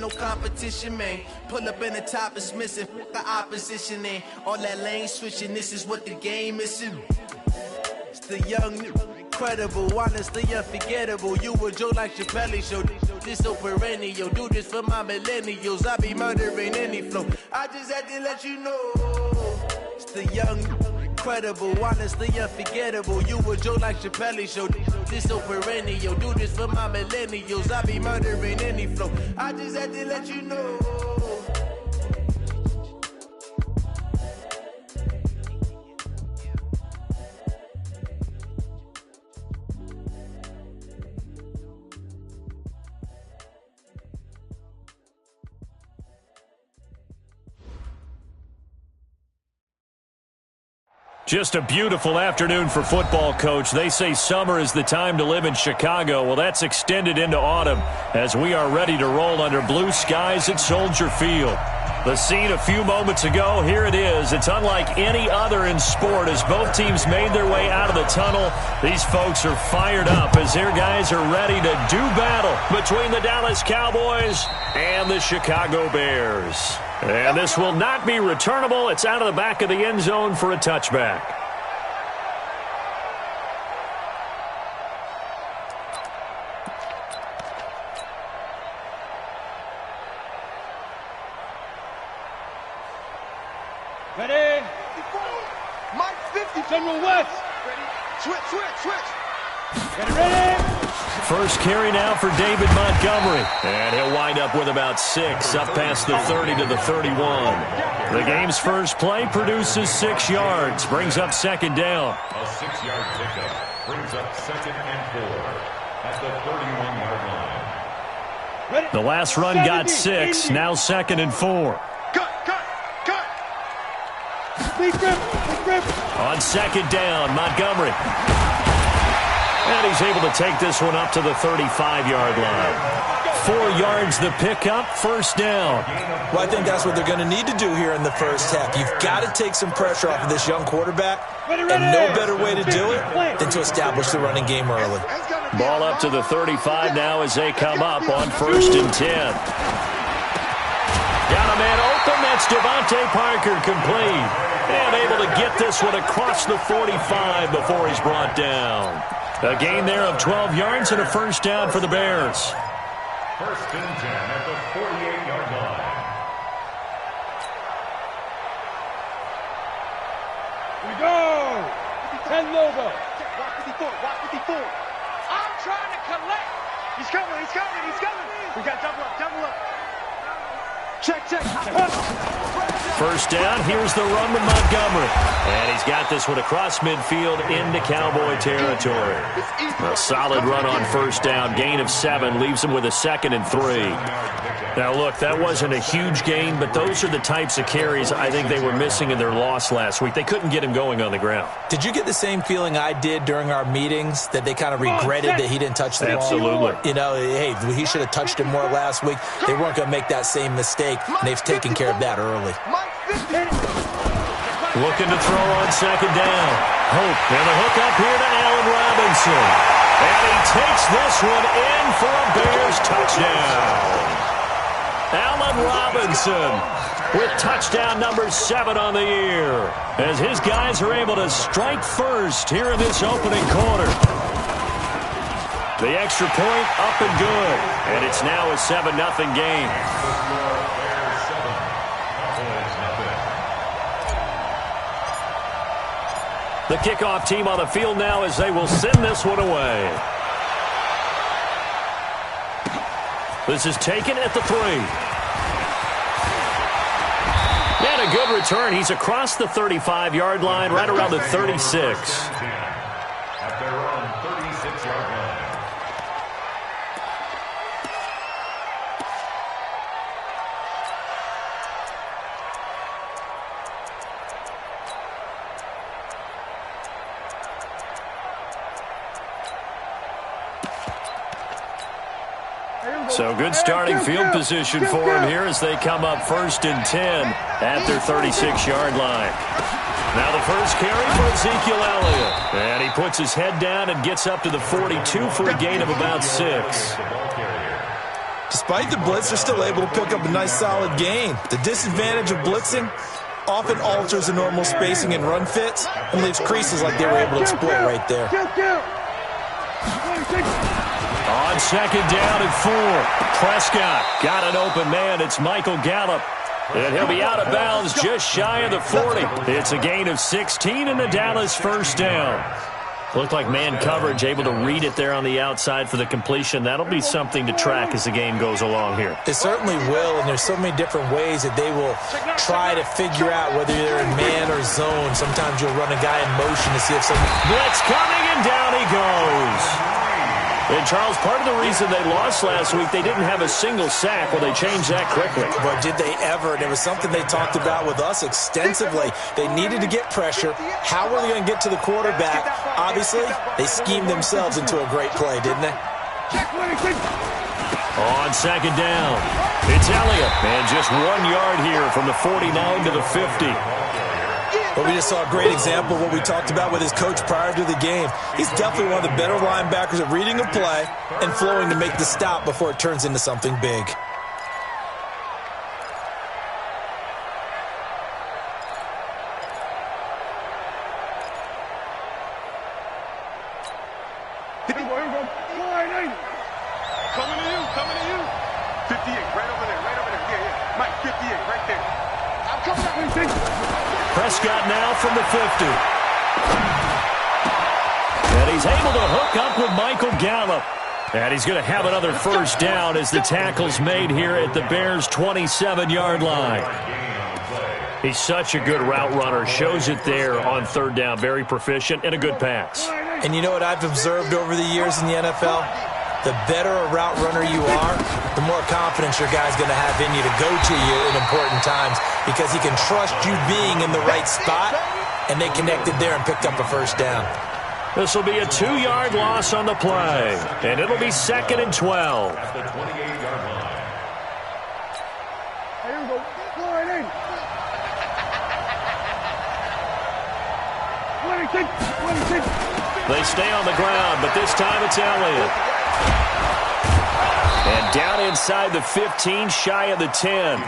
No competition, man. Pull up in the top is missing. The opposition in. All that lane switching. This is what the game is. It's the young, incredible, honestly unforgettable. You a Joe like Chappelle show. This so perennial. Do this for my millennials. I be murdering any flow. I just had to let you know. It's the young, incredible, honestly unforgettable. You a Joe like Chappelle show. This so perennial. Do this for my millennials. I be murdering any flow. I just had to let you know. Just a beautiful afternoon for football, Coach. They say summer is the time to live in Chicago. Well, that's extended into autumn as we are ready to roll under blue skies at Soldier Field. The scene a few moments ago, here it is. It's unlike any other in sport as both teams made their way out of the tunnel. These folks are fired up as their guys are ready to do battle between the Dallas Cowboys and the Chicago Bears. And this will not be returnable. It's out of the back of the end zone for a touchback. Ready? Mike 50. General West. Ready? Switch. Ready? First carry now for David Montgomery. And he'll wind up with about 6, up past the 30 to the 31. The game's first play produces 6 yards, brings up second down. A 6-yard pickup brings up 2nd and 4 at the 31-yard line. Ready? The last run got 6, now 2nd and 4. Cut. Big rip. On 2nd down, Montgomery. And he's able to take this one up to the 35-yard line. 4 yards the pickup, first down. Well, I think that's what they're going to need to do here in the first half. You've got to take some pressure off of this young quarterback, and no better way to do it than to establish the running game early. Ball up to the 35 now as they come up on 1st and 10. Got a man open, that's Devontae Parker, complete. And able to get this one across the 45 before he's brought down. A gain there of 12 yards and a first down for the Bears. 1st and 10 at the 48-yard line. Here we go. 10 logo. Watch 54. I'm trying to collect. He's coming. We got double up. Check. First down, here's the run with Montgomery. And he's got this one across midfield into Cowboy territory. A solid run on first down, gain of 7, leaves him with a 2nd and 3. Now, look, that wasn't a huge gain, but those are the types of carries I think they were missing in their loss last week. They couldn't get him going on the ground. Did you get the same feeling I did during our meetings, that they kind of regretted that he didn't touch the ball? Absolutely. You know, hey, he should have touched it more last week. They weren't going to make that same mistake, and they've taken care of that early. Looking to throw on 2nd down. Hope, and the hook up here to Allen Robinson. And he takes this one in for a Bears touchdown. Allen Robinson with touchdown number 7 on the year, as his guys are able to strike first here in this opening quarter. The extra point up and good, and it's now a 7-0 game. The kickoff team on the field now as they will send this one away. This is taken at the 3. And a good return. He's across the 35-yard line, right around the 36. At their own 36-yard line. So good starting field position for him here as they come up 1st and 10 at their 36-yard line. Now the first carry for Ezekiel Elliott. And he puts his head down and gets up to the 42 for a gain of about 6. Despite the blitz, they're still able to pick up a nice solid gain. The disadvantage of blitzing often alters the normal spacing and run fits and leaves creases like they were able to exploit right there. On second down and 4, Prescott got an open man. It's Michael Gallup. And he'll be out of bounds just shy of the 40. It's a gain of 16 and the Dallas first down. Looked like man coverage, able to read it there on the outside for the completion. That'll be something to track as the game goes along here. It certainly will, and there's so many different ways that they will try to figure out whether they're in man or zone. Sometimes you'll run a guy in motion to see if someone... Blitz coming, and down he goes. And, Charles, part of the reason they lost last week, they didn't have a single sack. Well, they changed that quickly. But did they ever? And it was something they talked about with us extensively. They needed to get pressure. How were they going to get to the quarterback? Obviously, they schemed themselves into a great play, didn't they? On second down, it's Elliott. And just 1 yard here from the 49 to the 50. But we just saw a great example of what we talked about with his coach prior to the game. He's definitely one of the better linebackers at reading a play and flowing to make the stop before it turns into something big. Coming to you. 58, right over there. Yeah. Mike, 58, right there. I'm coming up. Prescott now from the 50. And he's able to hook up with Michael Gallup. And he's going to have another first down as the tackle's made here at the Bears' 27-yard line. He's such a good route runner. Shows it there on third down. Very proficient and a good pass. And you know what I've observed over the years in the NFL? The better a route runner you are, the more confidence your guy's going to have in you to go to you in important times because he can trust you being in the right spot, and they connected there and picked up a first down. This will be a 2-yard loss on the play, and it'll be 2nd and 12. At the 28-yard line. Here we go. Go right in. 26. They stay on the ground, but this time it's Elliott. And down inside the 15, shy of the 10.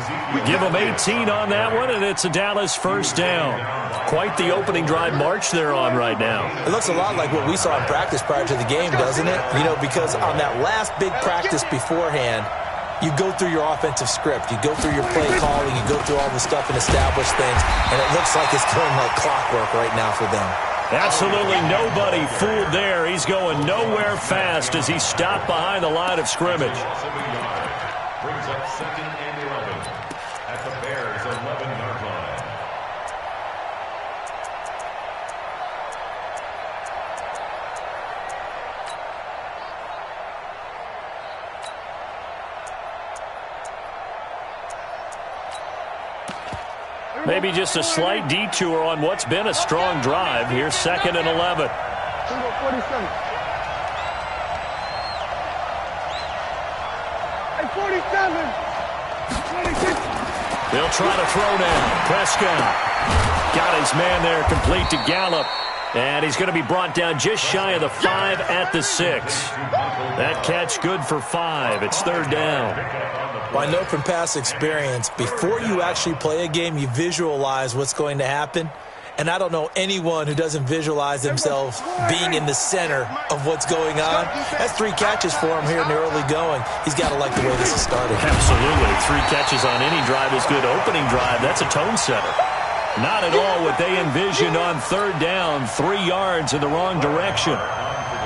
Give them 18 on that one, and it's a Dallas first down. Quite the opening drive march they're on right now. It looks a lot like what we saw in practice prior to the game, doesn't it? You know, because on that last big practice beforehand, you go through your offensive script. You go through your play calling. You go through all the stuff and establish things, and it looks like it's going like clockwork right now for them. Absolutely nobody fooled there. He's going nowhere fast as he stopped behind the line of scrimmage. Brings up 2nd and 11 at the Bears' 11-yard line. Maybe just a slight detour on what's been a strong drive. Here's 2nd and 11. 47. Hey, 47. 26. They'll try to throw down. Prescott got his man there, complete to Gallup. And he's going to be brought down just shy of the 5 at the 6. That catch good for 5. It's 3rd down. Well, I know from past experience, before you actually play a game, you visualize what's going to happen. And I don't know anyone who doesn't visualize themselves being in the center of what's going on. That's 3 catches for him here in the early going. He's got to like the way this is started. Absolutely. 3 catches on any drive is good. Opening drive, that's a tone setter. Not at all what they envisioned on 3rd down. 3 yards in the wrong direction.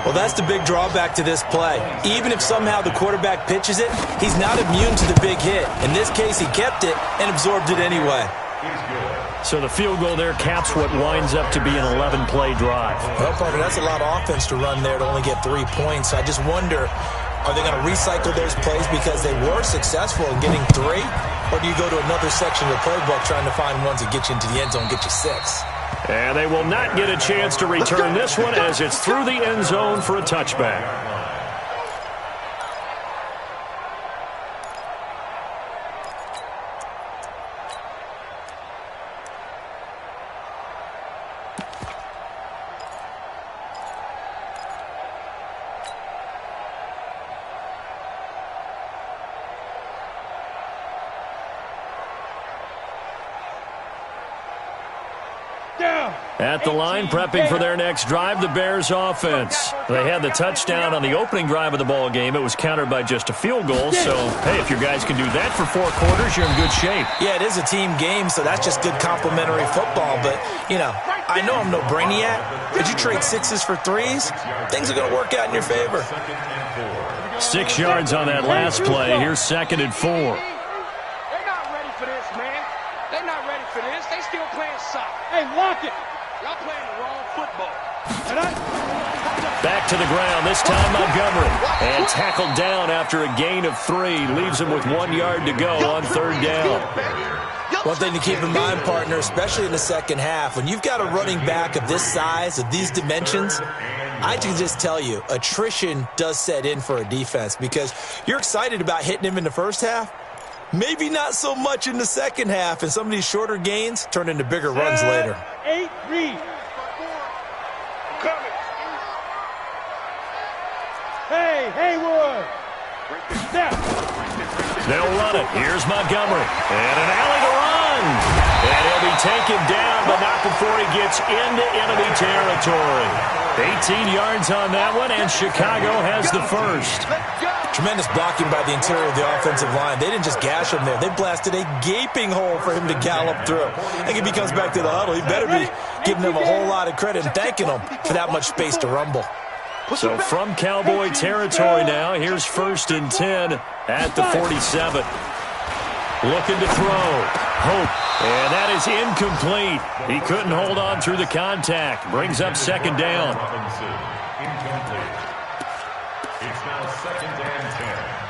Well, that's the big drawback to this play. Even if somehow the quarterback pitches it, he's not immune to the big hit. In this case, he kept it and absorbed it anyway. So the field goal there caps what winds up to be an 11-play drive. Well, partner, that's a lot of offense to run there to only get 3 points. I just wonder, are they going to recycle those plays because they were successful in getting 3? Or do you go to another section of the playbook trying to find ones that get you into the end zone, get you 6? And they will not get a chance to return this one as it's through the end zone for a touchback. At the line, prepping for their next drive, the Bears offense. They had the touchdown on the opening drive of the ball game. It was countered by just a field goal. So, hey, if your guys can do that for 4 quarters, you're in good shape. Yeah, it is a team game, so that's just good complimentary football. But, you know, I know I'm no brainiac, but you trade 6s for 3s, things are going to work out in your favor. 6 yards on that last play. Here's 2nd and 4. They're not ready for this, man. They're not ready for this. They still playing soccer. Hey, lock it. Y'all playing the wrong football. Back to the ground, this time Montgomery. And tackled down after a gain of 3. Leaves him with 1 yard to go on 3rd down. One thing to keep in mind, partner, especially in the second half, when you've got a running back of this size, of these dimensions, I can just tell you, attrition does set in for a defense because you're excited about hitting him in the first half. Maybe not so much in the second half, and some of these shorter gains turn into bigger runs later. 8 read. Hey, Haywood. They'll run it. Here's Montgomery. And an alley to run. And he'll be taken down, but not before he gets into enemy territory. 18 yards on that one, and Chicago has the first. Tremendous blocking by the interior of the offensive line. They didn't just gash him there. They blasted a gaping hole for him to gallop through. I think if he comes back to the huddle, he better be giving them a whole lot of credit and thanking them for that much space to rumble. So from Cowboy territory now, here's 1st and 10 at the 47. Looking to throw. Hope. And that is incomplete. He couldn't hold on through the contact. Brings up 2nd down. Incomplete. It's now 2nd and 10.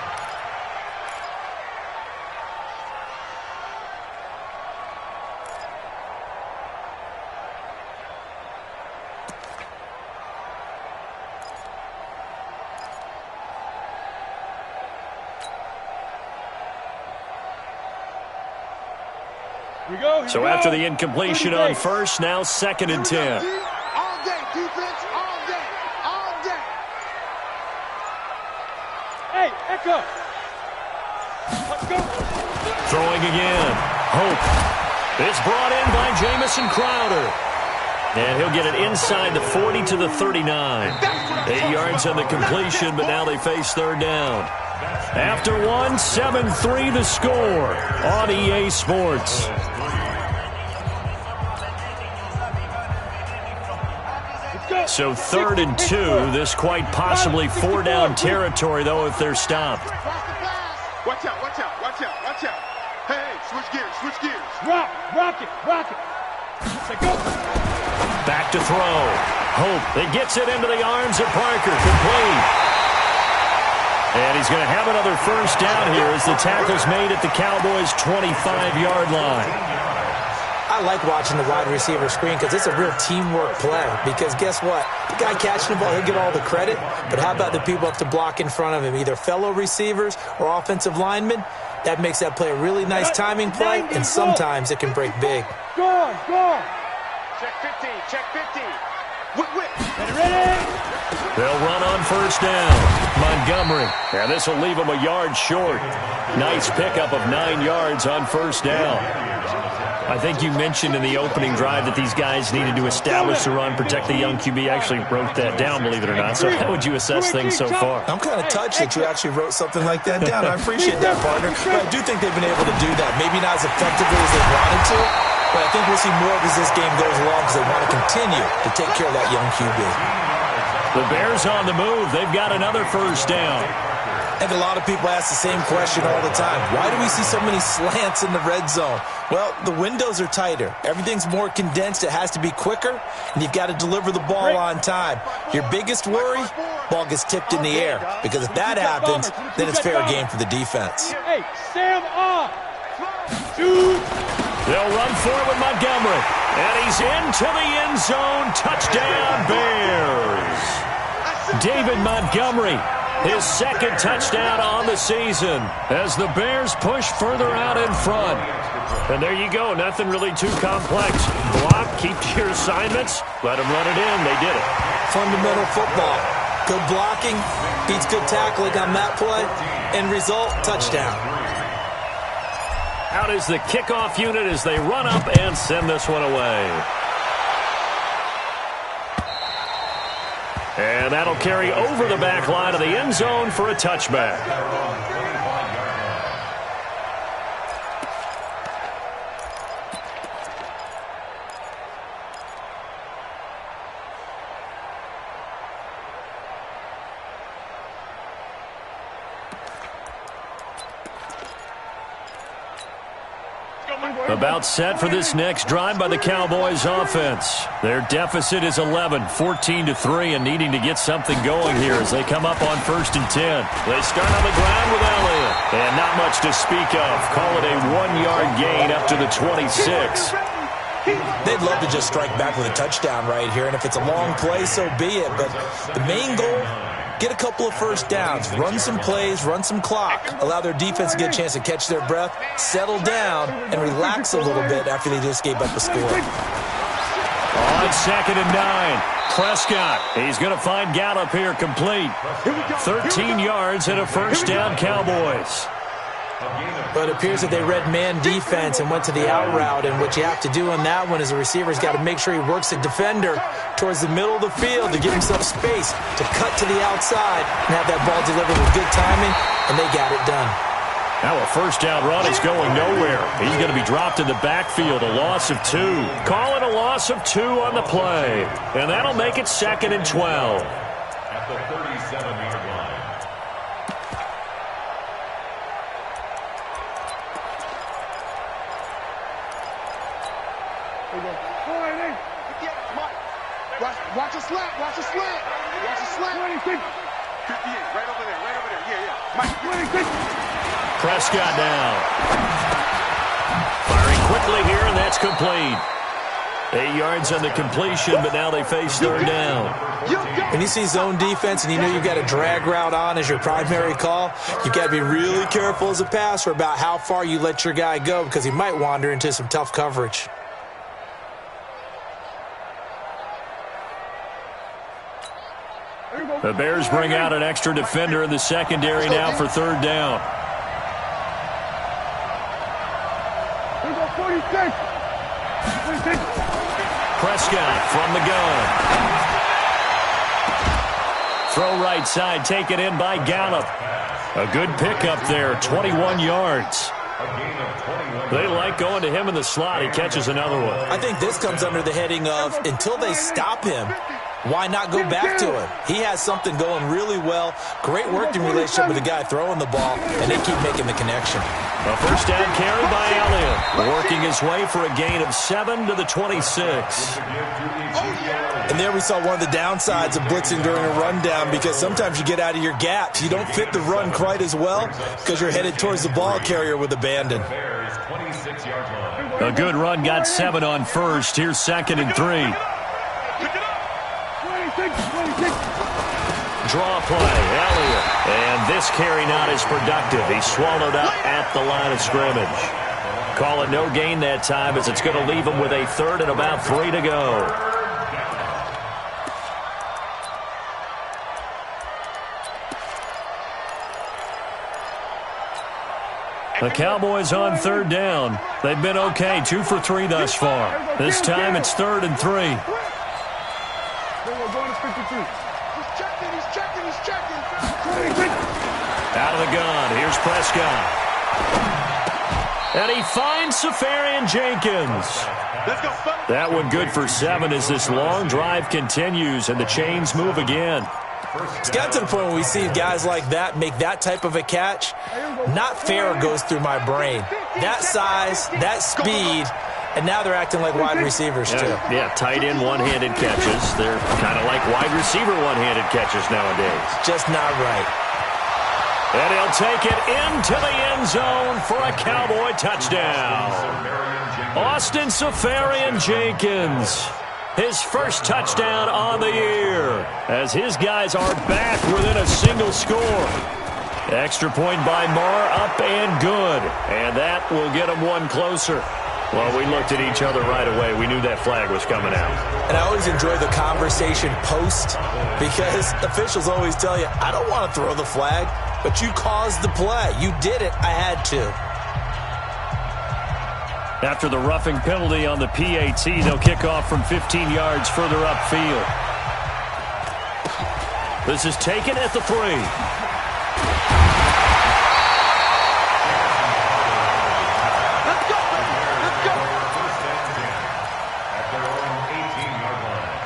So after the incompletion on 1st, now 2nd and 10. All day, defense, all day, all day. Hey, Echo. Let's go. Throwing again. Hope. It's brought in by Jamison Crowder. And he'll get it inside the 40 to the 39. 8 yards on the completion, but now they face 3rd down. After 1, 7-3 the score on EA Sports. So 3rd and 2, this quite possibly 4-down territory, though, if they're stopped. Watch out, watch out, watch out, watch out. Hey, switch gears, switch gears. Rock it. Say go. Back to throw. Hope. It gets it into the arms of Parker. Complete. And he's going to have another 1st down here as the tackle's made at the Cowboys' 25-yard line. I like watching the wide receiver screen because it's a real teamwork play. Because guess what? The guy catching the ball, he'll get all the credit. But how about the people up to block in front of him, either fellow receivers or offensive linemen? That makes that play a really nice timing play, and sometimes it can break big. Go. Check 15, check 15. Whip. Ready? They'll run on 1st down. Montgomery. And this will leave him a yard short. Nice pickup of 9 yards on 1st down. I think you mentioned in the opening drive that these guys needed to establish the run, protect the young QB. Actually wrote that down, believe it or not. So how would you assess things so far? I'm kind of touched that you actually wrote something like that down. I appreciate that, partner. But I do think they've been able to do that. Maybe not as effectively as they wanted to, but I think we'll see more as this game goes along because they want to continue to take care of that young QB. The Bears on the move. They've got another 1st down. I think a lot of people ask the same question all the time. Why do we see so many slants in the red zone? Well, the windows are tighter. Everything's more condensed. It has to be quicker, and you've got to deliver the ball on time. Your biggest worry, ball gets tipped in the air, because if that happens, then it's fair game for the defense. Hey, Sam off. Shoot. They'll run forward with Montgomery, and he's into the end zone. Touchdown, Bears. David Montgomery. His 2nd touchdown on the season as the Bears push further out in front. And there you go. Nothing really too complex. Block, keep to your assignments, let them run it in. They did it. Fundamental football. Good blocking beats good tackling on that play. End result, touchdown. Out is the kickoff unit as they run up and send this one away. And that'll carry over the back line of the end zone for a touchback. About set for this next drive by the Cowboys offense. Their deficit is 11, 14-3, and needing to get something going here as they come up on 1st and 10. They start on the ground with Elliott. And not much to speak of. Call it a 1-yard gain up to the 26. They'd love to just strike back with a touchdown right here, and if it's a long play, so be it. But the main goal, get a couple of first downs, run some plays, run some clock, allow their defense to get a chance to catch their breath, settle down, and relax a little bit after they just gave up a score. On 2nd and 9, Prescott. He's going to find Gallup here complete. 13 yards and a first down, Cowboys. But it appears that they read man defense and went to the out route, and what you have to do on that one is the receiver's got to make sure he works the defender towards the middle of the field to give himself space to cut to the outside and have that ball delivered with good timing, and they got it done. Now a first down run is going nowhere. He's going to be dropped in the backfield, a loss of 2. Call it a loss of 2 on the play, and that'll make it 2nd and 12. At the 37-yard line. Watch a slant. Watch a slant. Watch a slant. 58. Right over there. Right over there. Yeah. Mike. 26. Prescott now. Firing quickly here, and that's complete. 8 yards on the completion, but now they face 3rd down. When you see zone defense and you know you've got a drag route on as your primary call, you've got to be really careful as a passer about how far you let your guy go because he might wander into some tough coverage. The Bears bring out an extra defender in the secondary now for 3rd down. 46. Prescott from the gun. Throw right side, taken in by Gallup. A good pickup there, 21 yards. They like going to him in the slot. He catches another one. I think this comes under the heading of until they stop him, why not go back to him? He has something going really well. Great working relationship with the guy throwing the ball, and they keep making the connection. A first down carry by Elliott, working his way for a gain of 7 to the 26. And there we saw one of the downsides of blitzing during a rundown because sometimes you get out of your gaps. You don't fit the run quite as well because you're headed towards the ball carrier with abandon. A good run got 7 on first. Here's 2nd and 3. Draw play, Elliott. And this carry not as productive. He's swallowed up at the line of scrimmage. Call it no gain that time as it's going to leave him with a 3rd and about 3 to go. The Cowboys on 3rd down. They've been okay, 2 for 3 thus far. This time it's 3rd and 3. Out of the gun, here's Prescott. And he finds Safarian Jenkins. That one good for 7 as this long drive continues and the chains move again. It's got to the point where we see guys like that make that type of a catch. Not fair goes through my brain. That size, that speed, and now they're acting like wide receivers too. Yeah, tight end one-handed catches. They're kind of like wide receiver one-handed catches nowadays. Just not right. And he'll take it into the end zone for a Cowboy touchdown. Austin Safarian Jenkins. His first touchdown on the year as his guys are back within a single score. Extra point by Marr, up and good. And that will get him one closer. Well, we looked at each other right away. We knew that flag was coming out. And I always enjoy the conversation post because officials always tell you, I don't want to throw the flag, but you caused the play. You did it. I had to. After the roughing penalty on the PAT, they'll kick off from 15 yards further upfield. This is taken at the 3. Let's go, baby. Let's go. At their own 18-yard line.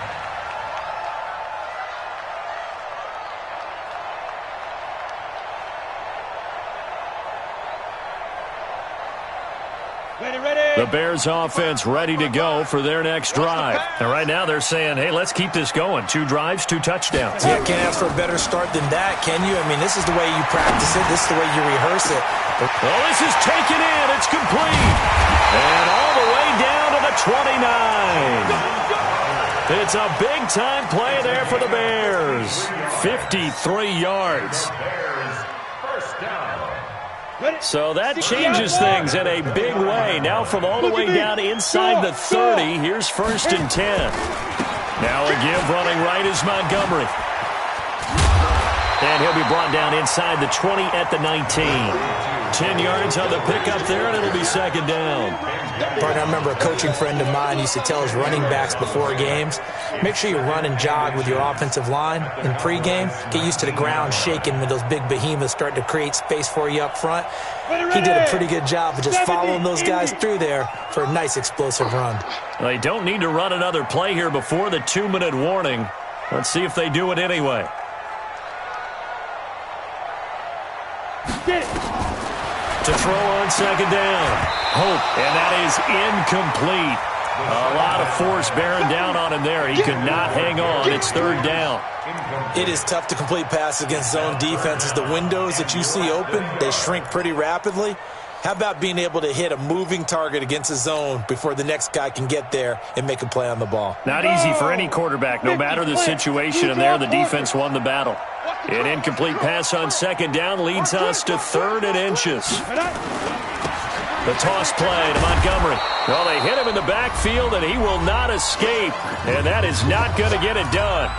The Bears offense ready to go for their next drive. And right now they're saying, hey, let's keep this going. 2 drives, 2 touchdowns. Yeah, can't ask for a better start than that, can you? I mean, this is the way you practice it. This is the way you rehearse it. Well, this is taken in. It's complete. And all the way down to the 29. It's a big-time play there for the Bears. 53 yards. Bears first down. So that changes things in a big way. Now from all the way down inside the 30, here's 1st and 10. Now a give running right is Montgomery. And he'll be brought down inside the 20 at the 19. 10 yards on the pickup there, and it'll be 2nd down. Partner, I remember a coaching friend of mine used to tell his running backs before games, make sure you run and jog with your offensive line in pregame. Get used to the ground shaking when those big behemoths start to create space for you up front. He did a pretty good job of just following those guys through there for a nice explosive run. They don't need to run another play here before the 2-minute warning. Let's see if they do it anyway. Get it. To throw on 2nd down. Hope, and that is incomplete. A lot of force bearing down on him there. He could not hang on. It's 3rd down. It is tough to complete passes against zone defenses. The windows that you see open, they shrink pretty rapidly. How about being able to hit a moving target against a zone before the next guy can get there and make a play on the ball? Not easy for any quarterback, no matter the situation, and there the defense won the battle. An incomplete pass on 2nd down leads us to 3rd and inches. The toss play to Montgomery. Well, they hit him in the backfield, and he will not escape, and that is not going to get it done.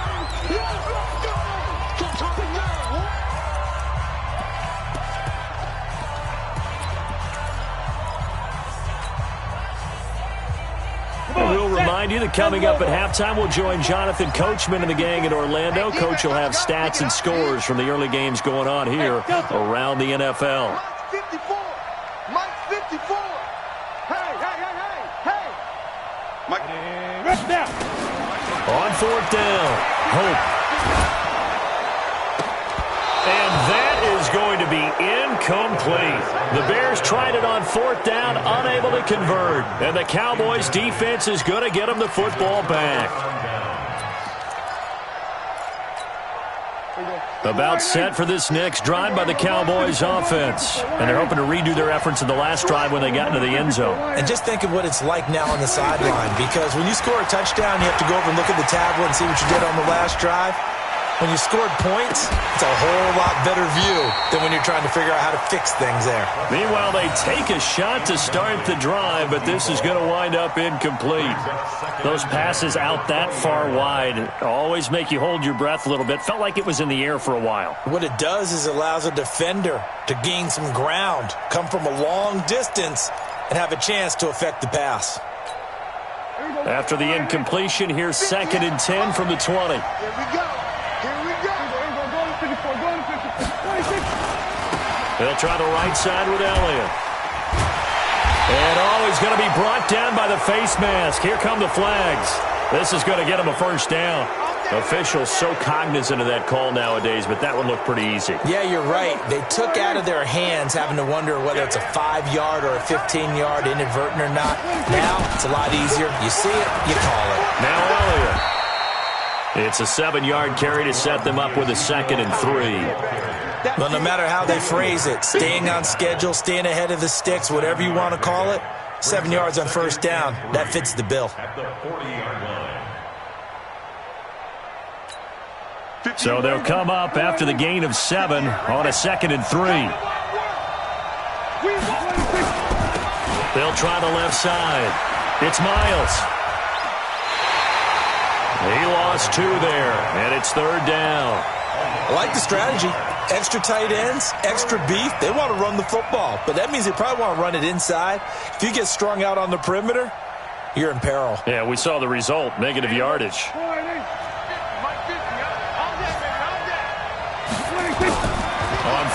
We'll remind you that coming up at halftime, we'll join Jonathan Coachman and the gang in Orlando. Coach will have stats and scores from the early games going on here around the NFL. Mike 54. Mike 54. Hey, hey, hey, hey, hey. Mike. Rest down. On 4th down, Hope. And that is going to be incomplete. The Bears tried it on 4th down, unable to convert. And the Cowboys defense is going to get them the football back. About set for this next drive by the Cowboys offense. And they're hoping to redo their efforts in the last drive when they got into the end zone. And just think of what it's like now on the sideline, because when you score a touchdown, you have to go over and look at the tablet and see what you did on the last drive. When you scored points, it's a whole lot better view than when you're trying to figure out how to fix things there. Meanwhile, they take a shot to start the drive, but this is going to wind up incomplete. Those passes out that far wide always make you hold your breath a little bit. Felt like it was in the air for a while. What it does is it allows a defender to gain some ground, come from a long distance, and have a chance to affect the pass. After the incompletion, here's 2nd and 10 from the 20. Here we go. Here we go. Go to 54. Go to 54. 26. They'll try the right side with Elliott. And he's going to be brought down by the face mask. Here come the flags. This is going to get him a 1st down. Officials so cognizant of that call nowadays, but that one looked pretty easy. Yeah, you're right. They took out of their hands having to wonder whether it's a 5-yard or a 15-yard inadvertent or not. Now it's a lot easier. You see it, you call it. Now Elliott. It's a 7-yard carry to set them up with a 2nd and 3. Well, no matter how they phrase it, staying on schedule, staying ahead of the sticks, whatever you want to call it, 7 yards on 1st down, that fits the bill. At the 40-yard line. So they'll come up after the gain of 7 on a 2nd and 3. They'll try the left side. It's Miles. He lost 2 there, and it's 3rd down. I like the strategy. Extra tight ends, extra beef. They want to run the football, but that means they probably want to run it inside. If you get strung out on the perimeter, you're in peril. Yeah, we saw the result, negative yardage.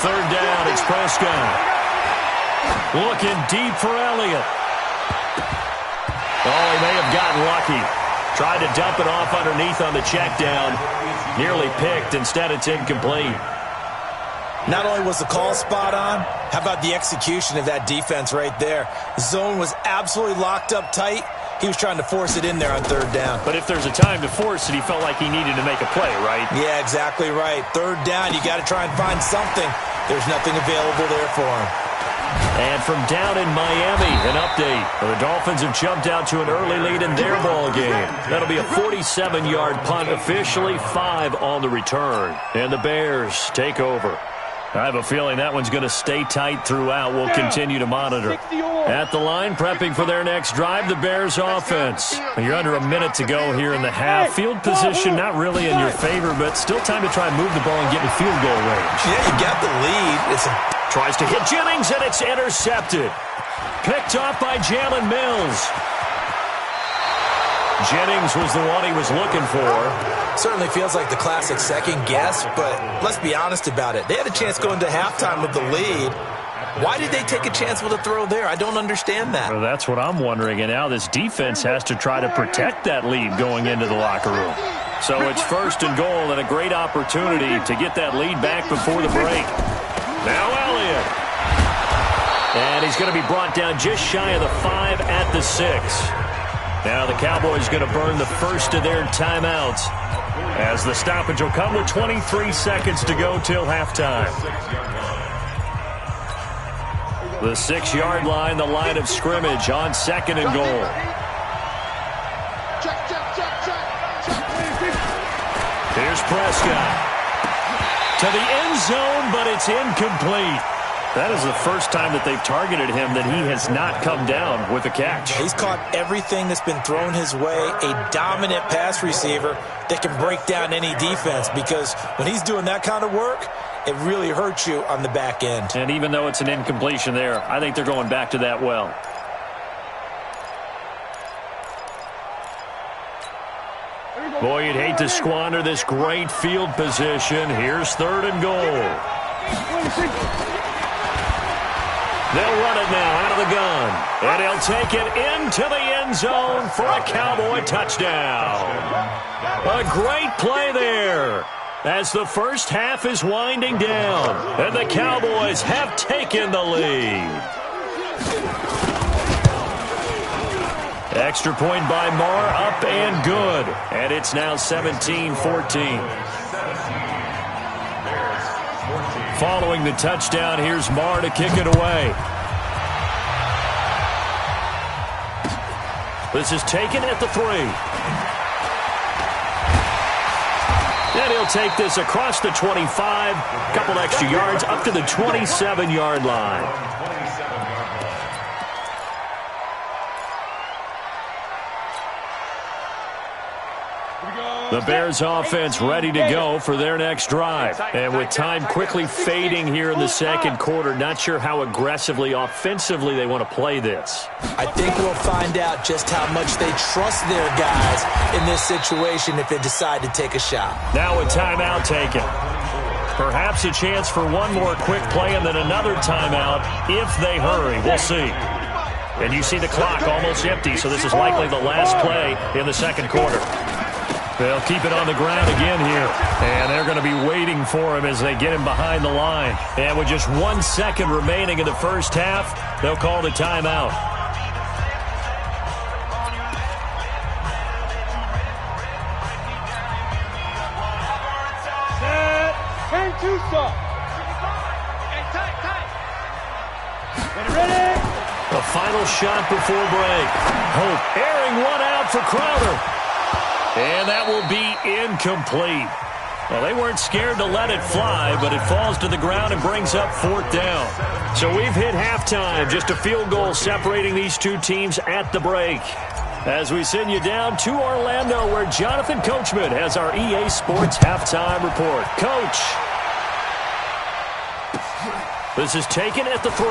third down, it's Prescott. Looking deep for Elliott. Oh, he may have gotten lucky. Tried to dump it off underneath on the check down. Nearly picked. Instead, it's incomplete. Not only was the call spot on, how about the execution of that defense right there? The zone was absolutely locked up tight. He was trying to force it in there on third down. But if there's a time to force it, he felt like he needed to make a play, right? Yeah, exactly right. Third down, you got to try and find something. There's nothing available there for him. And from down in Miami, an update. The Dolphins have jumped out to an early lead in their ball game. That'll be a 47-yard punt, officially 5 on the return. And the Bears take over. I have a feeling that one's going to stay tight throughout. We'll continue to monitor. At the line, prepping for their next drive, the Bears offense. You're under a minute to go here in the half. Field position not really in your favor, but still time to try and move the ball and get in field goal range. Yeah, you got the lead. Tries to hit Jennings, and it's intercepted. Picked off by Jalen Mills. Jennings was the one he was looking for. Certainly feels like the classic second guess, but let's be honest about it. They had a chance going to halftime with the lead. Why did they take a chance with a throw there? I don't understand that. Well, that's what I'm wondering, and now this defense has to try to protect that lead going into the locker room. So it's first and goal and a great opportunity to get that lead back before the break. Now Elliott. And he's going to be brought down just shy of the 5 at the 6. Now the Cowboys going to burn the first of their timeouts as the stoppage will come with 23 seconds to go till halftime. The 6-yard line, the line of scrimmage on second and goal. Here's Prescott. To the end zone, but it's incomplete. That is the first time that they've targeted him that he has not come down with a catch. He's caught everything that's been thrown his way. A dominant pass receiver that can break down any defense, because when he's doing that kind of work, it really hurts you on the back end. And even though it's an incompletion there, I think they're going back to that well. Boy, you'd hate to squander this great field position. Here's third and goal. They'll run it now out of the gun. And he'll take it into the end zone for a Cowboy touchdown. A great play there as the first half is winding down. And the Cowboys have taken the lead. Extra point by Marr, up and good. And it's now 17-14. Following the touchdown, here's Marr to kick it away. This is taken at the 3. And he'll take this across the 25. Couple extra yards up to the 27-yard line. The Bears offense ready to go for their next drive. And with time quickly fading here in the second quarter, not sure how aggressively, offensively they want to play this. I think we'll find out just how much they trust their guys in this situation if they decide to take a shot. Now a timeout taken. Perhaps a chance for one more quick play and then another timeout if they hurry. We'll see. And you see the clock almost empty, so this is likely the last play in the second quarter. They'll keep it on the ground again here. And they're going to be waiting for him as they get him behind the line. And with just 1 second remaining in the first half, they'll call the timeout. Set. And two stop. Ready. The final shot before break. Hope airing one out for Crowder. And that will be incomplete. Well, they weren't scared to let it fly, but it falls to the ground and brings up fourth down. So we've hit halftime, just a field goal separating these two teams at the break. As we send you down to Orlando, where Jonathan Coachman has our EA Sports halftime report. Coach. This is taken at the 3.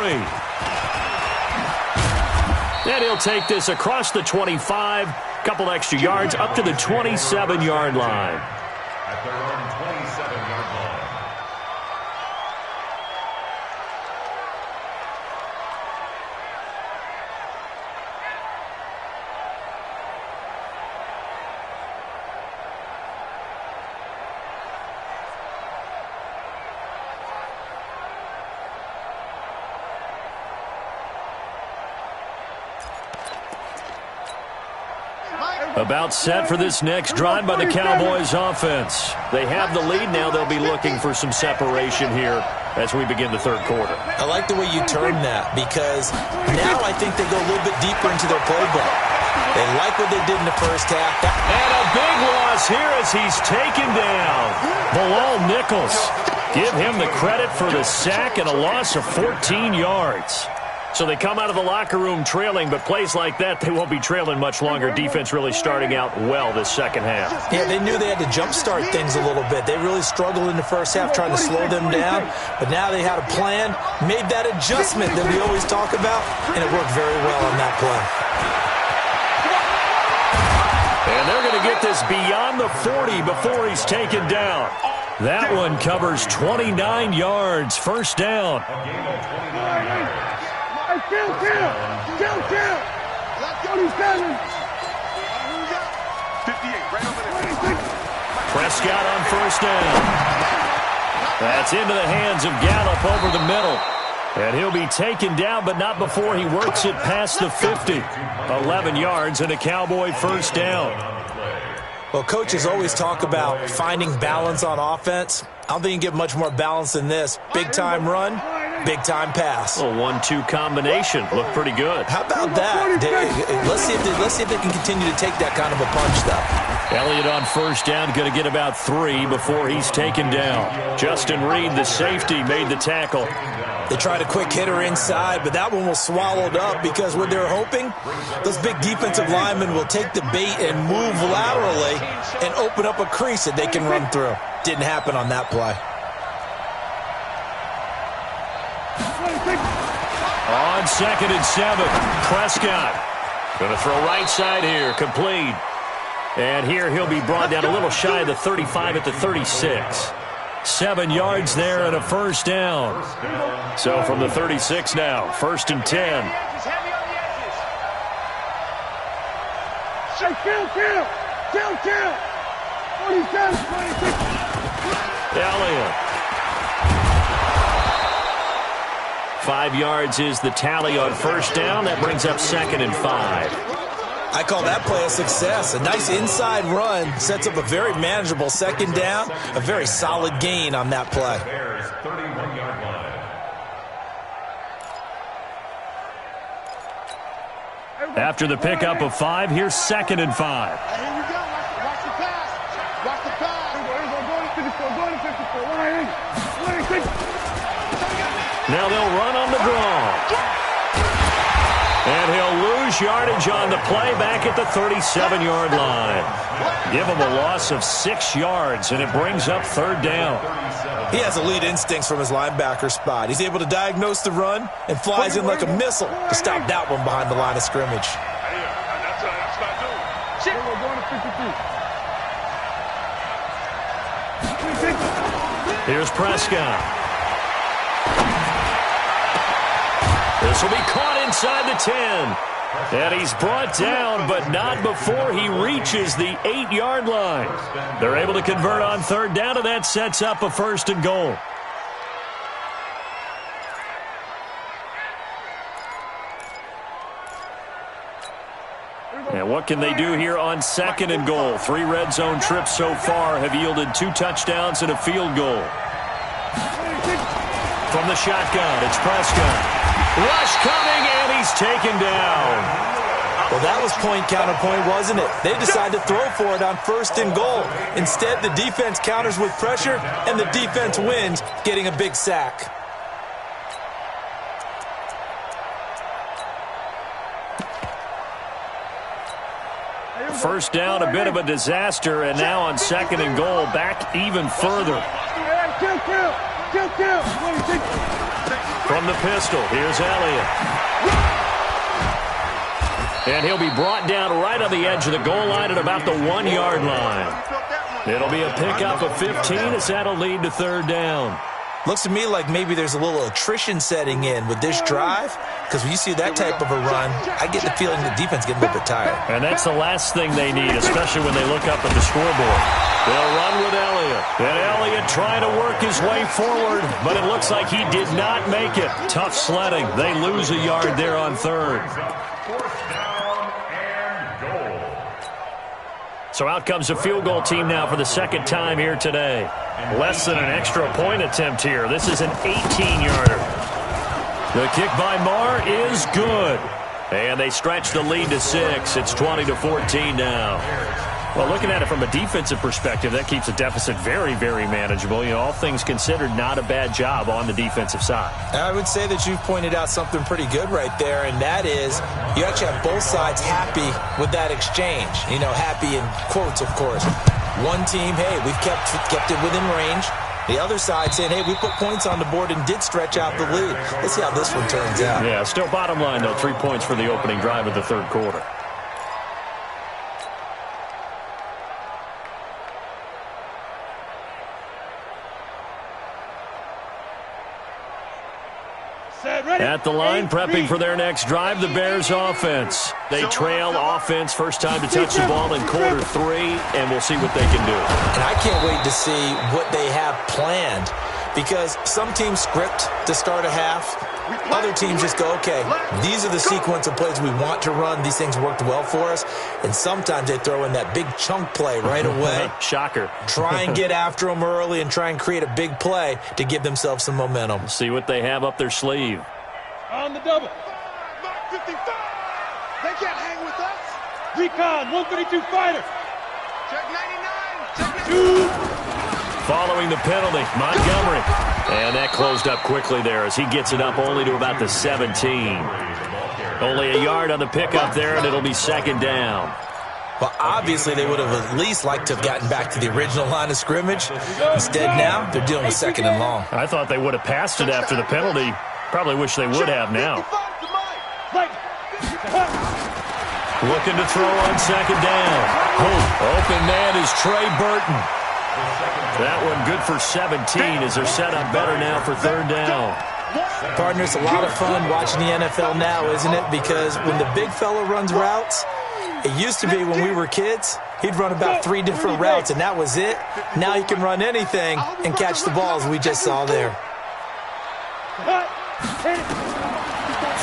And he'll take this across the 25. Couple extra yards up to the 27-yard line. At their own 27-yard About set for this next drive by the Cowboys offense. They have the lead now. They'll be looking for some separation here as we begin the third quarter. I like the way you term that, because now I think they go a little bit deeper into their playbook. They like what they did in the first half. And a big loss here as he's taken down. Bilal Nichols. Give him the credit for the sack and a loss of 14 yards. So they come out of the locker room trailing, but plays like that, they won't be trailing much longer. Defense really starting out well this second half. Yeah, they knew they had to jumpstart things a little bit. They really struggled in the first half trying to slow them down, but now they had a plan, made that adjustment that we always talk about, and it worked very well on that play. And they're going to get this beyond the 40 before he's taken down. That one covers 29 yards, first down. Kill! Let's go, he's coming. 58, right over there. Prescott on first down. That's into the hands of Gallup over the middle. And he'll be taken down, but not before he works it past the 50. 11 yards and a Cowboy first down. Well, coaches always talk about finding balance on offense. I don't think you can get much more balance than this. Big-time run, big-time pass. A 1-2 combination. Looked pretty good. How about that? Let's see if they can continue to take that kind of a punch, though. Elliott on first down, going to get about 3 before he's taken down. Justin Reed, the safety, made the tackle. They tried a quick hitter inside, but that one was swallowed up because what they're hoping, those big defensive linemen will take the bait and move laterally and open up a crease that they can run through. Didn't happen on that play. On 2nd and 7, Prescott going to throw right side here, complete. And here he'll be brought down a little shy of the 35 at the 36. 7 yards there and a first down. So from the 36 now, 1st and 10. Kill! 47, 26. Elliott. 5 yards is the tally on first down. That brings up 2nd and 5. I call that play a success. A nice inside run sets up a very manageable second down. A very solid gain on that play. After the pickup of 5, here's 2nd and 5. Here we go. Watch the pass. Watch the pass. Now they'll run on the draw. And he'll lose yardage on the play back at the 37-yard line. Give him a loss of 6 yards, and it brings up 3rd down. He has elite instincts from his linebacker spot. He's able to diagnose the run and flies in like a missile to stop that one behind the line of scrimmage. Here's Prescott. This will be caught inside the 10. And he's brought down, but not before he reaches the 8-yard line. They're able to convert on 3rd down, and that sets up a 1st and goal. And what can they do here on 2nd and goal? 3 red zone trips so far have yielded 2 touchdowns and a field goal. From the shotgun, it's Prescott. Rush coming, and he's taken down. Well, that was point counterpoint, wasn't it? They decided to throw for it on 1st and goal. Instead, the defense counters with pressure, and the defense wins, getting a big sack. First down, a bit of a disaster, and now on 2nd and goal, back even further. Kill! From the pistol, here's Elliott. And he'll be brought down right on the edge of the goal line at about the 1-yard line. It'll be a pickup of 15 as that'll lead to 3rd down. Looks to me like maybe there's a little attrition setting in with this drive, because when you see that type of a run, I get the feeling the defense getting a little bit tired. And that's the last thing they need, especially when they look up at the scoreboard. They'll run with Elliott. And Elliott trying to work his way forward, but it looks like he did not make it. Tough sledding. They lose a yard there on 3rd. So out comes a field goal team now for the second time here today. Less than an extra point attempt here. This is an 18-yarder. The kick by Marr is good. And they stretch the lead to 6. It's 20-14 now. Well, looking at it from a defensive perspective, that keeps the deficit very, very manageable. You know, all things considered, not a bad job on the defensive side. I would say that you've pointed out something pretty good right there, and that is you actually have both sides happy with that exchange. You know, happy in quotes, of course. One team, hey, we've kept it within range. The other side saying, hey, we put points on the board and did stretch out the lead. Let's see how this one turns out. Yeah, still bottom line, though, 3 points for the opening drive of the third quarter. At the line, prepping for their next drive, the Bears offense. They trail offense, first time to touch the ball in quarter 3, and we'll see what they can do. And I can't wait to see what they have planned, because some teams script to start a half. Other teams just go, okay, these are the sequence of plays we want to run. These things worked well for us. And sometimes they throw in that big chunk play right away. Shocker. Try and get after them early and try and create a big play to give themselves some momentum. See what they have up their sleeve. On the double. 55. They can't hang with us. Recon, 132 fighter. Check 99. Check 99. Following the penalty, Montgomery. And that closed up quickly there as he gets it up only to about the 17. Only a yard on the pickup there, and it'll be second down. Well, obviously, they would have at least liked to have gotten back to the original line of scrimmage. Instead, now, they're dealing with second and long. I thought they would have passed it after the penalty. Probably wish they would have now. Looking to throw on second down. Open man is Trey Burton. That one good for 17 as they're set up better now for third down. Partner, it's a lot of fun watching the NFL now, isn't it? Because when the big fella runs routes, it used to be when we were kids, he'd run about 3 different routes, and that was it. Now he can run anything and catch the balls we just saw there.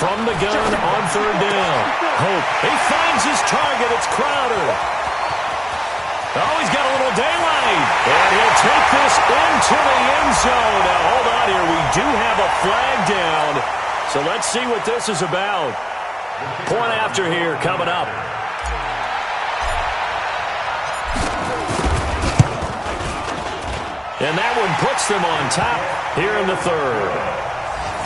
From the gun on third down. Hope. He finds his target. It's Crowder. Oh, he's got a little daylight. And he'll take this into the end zone. Now, hold on here. We do have a flag down. So let's see what this is about. Point after here coming up. And that one puts them on top here in the third.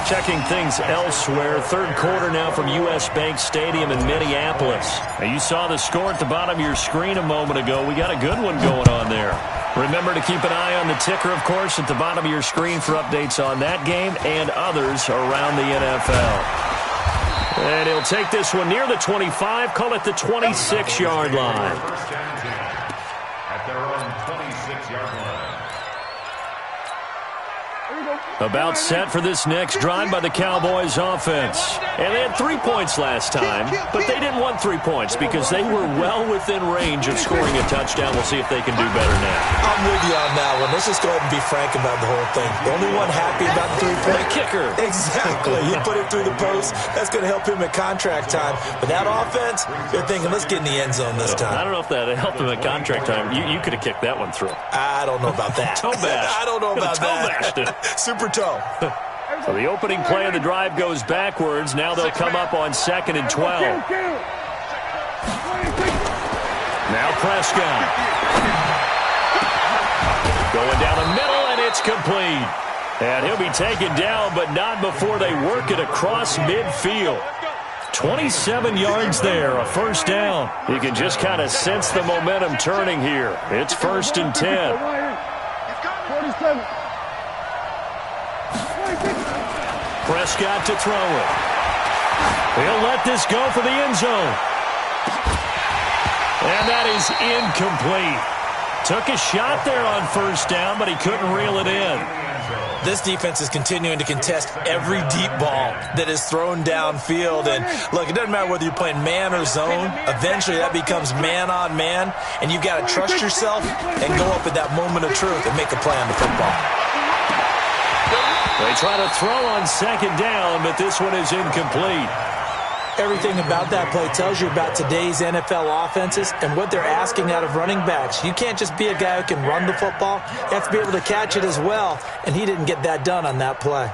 Checking things elsewhere. Third quarter now from U.S. Bank Stadium in Minneapolis. Now, you saw the score at the bottom of your screen a moment ago. We got a good one going on there. Remember to keep an eye on the ticker, of course, at the bottom of your screen for updates on that game and others around the NFL. And he'll take this one near the 25, call it the 26-yard line. At their own 26-yard line. About set for this next drive by the Cowboys offense. And they had 3 points last time, but they didn't want 3 points because they were well within range of scoring a touchdown. We'll see if they can do better now. I'm with you on that one. Let's just go ahead and be frank about the whole thing. The only one happy about the 3-point kicker. Exactly. He put it through the post. That's going to help him at contract time. But that offense, they're thinking, let's get in the end zone this time. I don't know if that helped him at contract time. You could have kicked that one through. I don't know about that. Toe bash. I don't know about that. Super toe. So the opening play of the drive goes backwards. Now they'll come up on 2nd and 12. Now Prescott. Going down the middle, and it's complete. And he'll be taken down, but not before they work it across midfield. 27 yards there, a first down. You can just kind of sense the momentum turning here. It's 1st and 10. 47. Prescott to throw it. He'll let this go for the end zone. And that is incomplete. Took a shot there on first down, but he couldn't reel it in. This defense is continuing to contest every deep ball that is thrown downfield. And, look, it doesn't matter whether you're playing man or zone. Eventually, that becomes man on man. And you've got to trust yourself and go up at that moment of truth and make a play on the football. They try to throw on second down, but this one is incomplete. Everything about that play tells you about today's NFL offenses and what they're asking out of running backs. You can't just be a guy who can run the football. You have to be able to catch it as well, and he didn't get that done on that play.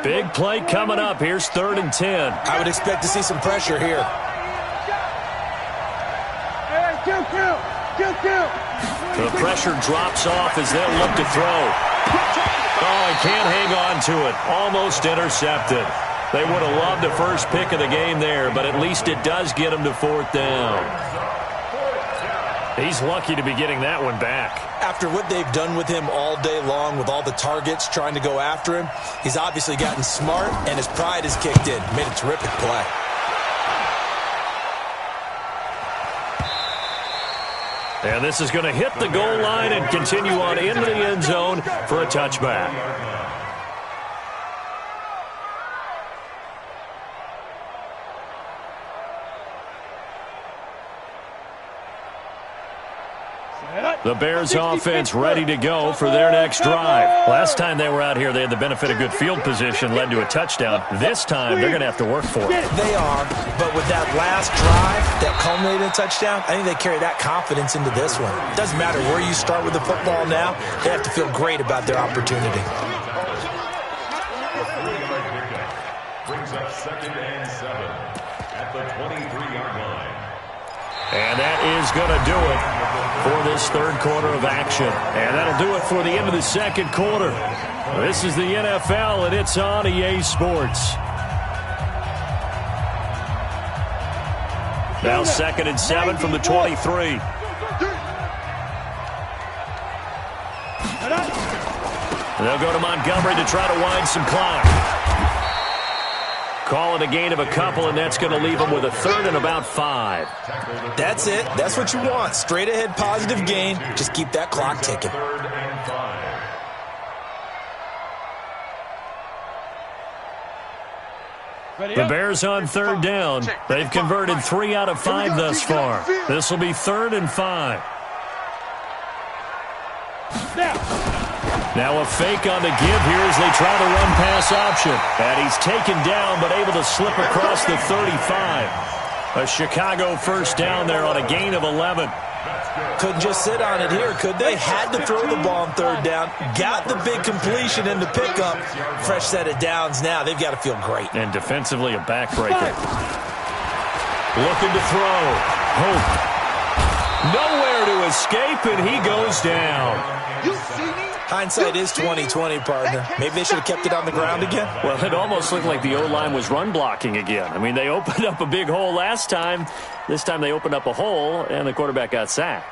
Big play coming up. Here's 3rd and 10. I would expect to see some pressure here. The pressure drops off as they'll look to throw. Oh, he can't hang on to it. Almost intercepted. They would have loved a first pick of the game there, but at least it does get him to 4th down. He's lucky to be getting that one back. After what they've done with him all day long with all the targets trying to go after him, he's obviously gotten smart, and his pride has kicked in. Made a terrific play. And this is going to hit the goal line and continue on into the end zone for a touchback. The Bears offense ready to go for their next drive. Last time they were out here, they had the benefit of good field position, led to a touchdown. This time, they're going to have to work for it. They are, but with that last drive that culminated in a touchdown, I think they carry that confidence into this one. It doesn't matter where you start with the football now. They have to feel great about their opportunity. Brings up 2nd and 7 at the 23-yard line. And that is going to do it for this 3rd quarter of action. And that'll do it for the end of the 2nd quarter. This is the NFL, and it's on EA Sports. Now 2nd and 7 from the 23. They'll go to Montgomery to try to wind some clock. Call it a gain of a couple, and that's going to leave them with a 3rd and about 5. That's it. That's what you want. Straight ahead positive gain. Just keep that clock ticking. 3rd and 5. The Bears on 3rd down. They've converted 3 out of 5 thus far. This will be 3rd and 5. Now a fake on the give here as they try to run pass option. And he's taken down but able to slip across the 35. A Chicago first down there on a gain of 11. Couldn't just sit on it here, could they? Had to throw the ball on 3rd down. Got the big completion in the pickup. Fresh set of downs now. They've got to feel great. And defensively a backbreaker. Looking to throw. Hope. Nowhere to escape, and he goes down. Hindsight is 20/20, partner. Maybe they should have kept it on the ground again. Well, it almost looked like the O-line was run blocking again. I mean, they opened up a big hole last time. This time they opened up a hole, and the quarterback got sacked.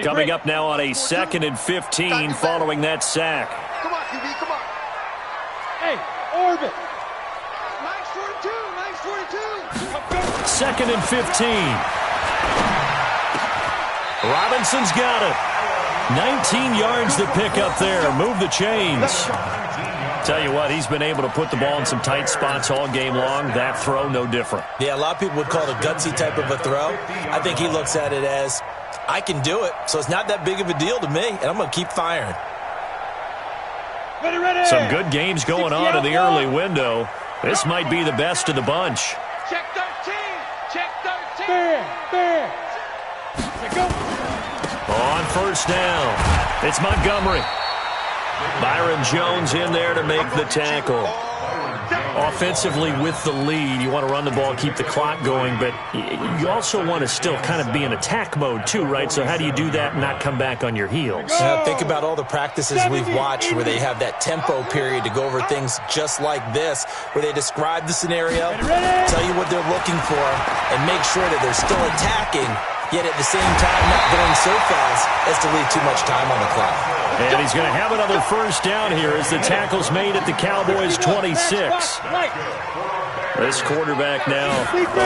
Coming up now on a 2nd and 15 following that sack. Come on, QB, come on. Hey, orbit. Nice 42, 2nd and 15. Robinson's got it. 19 yards to pick up there. Move the chains. Tell you what, he's been able to put the ball in some tight spots all game long. That throw, no different. Yeah, a lot of people would call it a gutsy type of a throw. I think he looks at it as, I can do it, so it's not that big of a deal to me, and I'm going to keep firing. Ready. Some good games going on in the early window. This might be the best of the bunch. Check 13. Check 13. Bear. Go. On 1st down, it's Montgomery. Byron Jones in there to make the tackle. Offensively with the lead, you want to run the ball, keep the clock going, but you also want to still kind of be in attack mode too, right? So how do you do that and not come back on your heels? Think about all the practices we've watched where they have that tempo period to go over things just like this, where they describe the scenario, tell you what they're looking for, and make sure that they're still attacking, yet at the same time not going so fast as to leave too much time on the clock. And he's going to have another 1st down here as the tackle's made at the Cowboys 26. This quarterback now